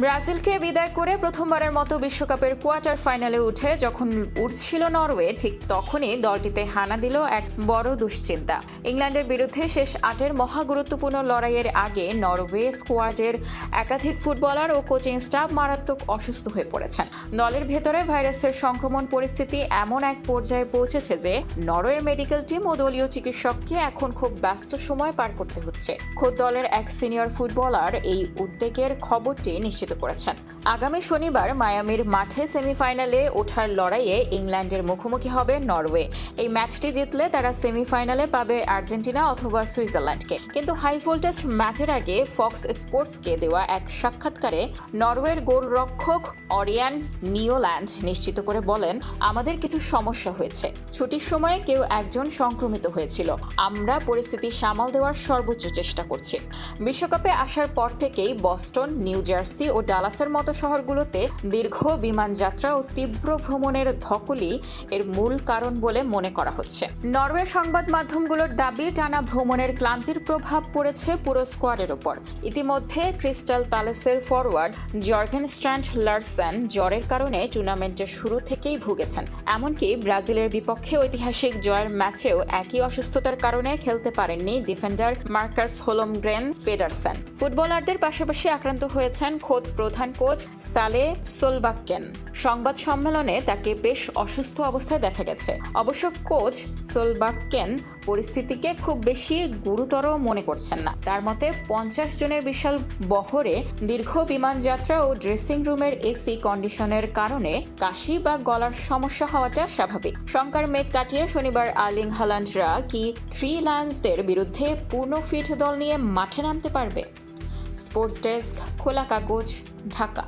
ব্রাজিলকে বিদায় করে প্রথমবারের মতো বিশ্বকাপের কোয়ার্টার ফাইনালে উঠে যখন উঠছিল নরওয়ে, ঠিক তখনই দলটিতে হানা দিল এক বড় দুশ্চিন্তা। ইংল্যান্ডের বিরুদ্ধে শেষ 8-এর মহা গুরুত্বপূর্ণ লড়াইয়ের আগে নরওয়ে স্কোয়াডের একাধিক ফুটবলার ও কোচিং স্টাফ মারাত্মক অসুস্থ হয়ে পড়েছেন। দলের ভেতরে ভাইরাসের সংক্রমণ পরিস্থিতি এমন এক পর্যায়ে পৌঁছেছে যে নরওয়ের মেডিকেল টিম ও দলীয় চিকিৎসককে এখন খুব ব্যস্ত সময় পার করতে হচ্ছে। খোদ দলের এক সিনিয়র ফুটবলার এই উদ্বেগের খবরটি নিশ্চিত করেছেন। আগামী শনিবার মায়ামির মাঠে সেমিফাইনালে ওঠার লড়াইয়ে ইংল্যান্ডের মুখোমুখি হবে নরওয়ে। এই ম্যাচটি জিতলে তারা সেমিফাইনালে পাবে আর্জেন্টিনা অথবা সুইজারল্যান্ডকে। কিন্তু হাই ভোল্টেজ ম্যাচের আগে ফক্স স্পোর্টসকে দেওয়া এক সাক্ষাৎকারে নরওয়ের গোলরক্ষক অরিয়ান নিওল্যান্ড নিশ্চিত করে বলেন, আমাদের কিছু সমস্যা হয়েছে। ছুটির সময়ে কেউ একজন সংক্রমিত হয়েছিল। আমরা পরিস্থিতি সামাল দেওয়ার সর্বোচ্চ চেষ্টা করছি। বিশ্বকাপে আসার পর থেকেই বস্টন, নিউ জার্সি ও ডালাসের মতো শহরগুলোতে দীর্ঘ বিমান যাত্রা ও তীব্র ভ্রমণের ধকলই এর মূল কারণ বলে মনে করা হচ্ছে। নরওয়ে সংবাদ মাধ্যমগুলোর দাবি, টানা ভ্রমণের ক্লান্তির প্রভাব পড়েছে পুরো স্কোয়াডের ওপর। ইতিমধ্যে ক্রিস্টাল প্যালেসের ফরওয়ার্ড জর্গেন স্ট্র্যান্ড লারসেন জ্বরের কারণে টুর্নামেন্টের শুরু থেকেই ভুগেছেন। এমনকি ব্রাজিলের বিপক্ষে ঐতিহাসিক জয়ের ম্যাচেও একই অসুস্থতার কারণে খেলতে পারেননি ডিফেন্ডার মার্কাস হোলমগ্রেন পেডারসেন। ফুটবলারদের পাশাপাশি আক্রান্ত হয়েছেন খোদ প্রধান কোচ স্তালে সোলবাক্কেন। সংবাদ সম্মেলনে তাকে বেশ অসুস্থ অবস্থায় দেখা গেছে। অবশ্য কোচ সোলবাক্কেন পরিস্থিতিকে খুব বেশি গুরুতর মনে করছেন না। তার মতে 50 জনের বিশাল বহরে দীর্ঘ বিমান যাত্রা ও ড্রেসিং রুমের এসি কন্ডিশনের কারণে কাশি বা গলার সমস্যা হওয়াটা স্বাভাবিক। শঙ্কার মেঘ কাটিয়ে শনিবার আর্লিং হাল্যান্ডরা কি থ্রি লায়ন্সদের বিরুদ্ধে পূর্ণ ফিট দল নিয়ে মাঠে নামতে পারবে? স্পোর্টস ডেস্ক, খোলা কাগজ, ঢাকা।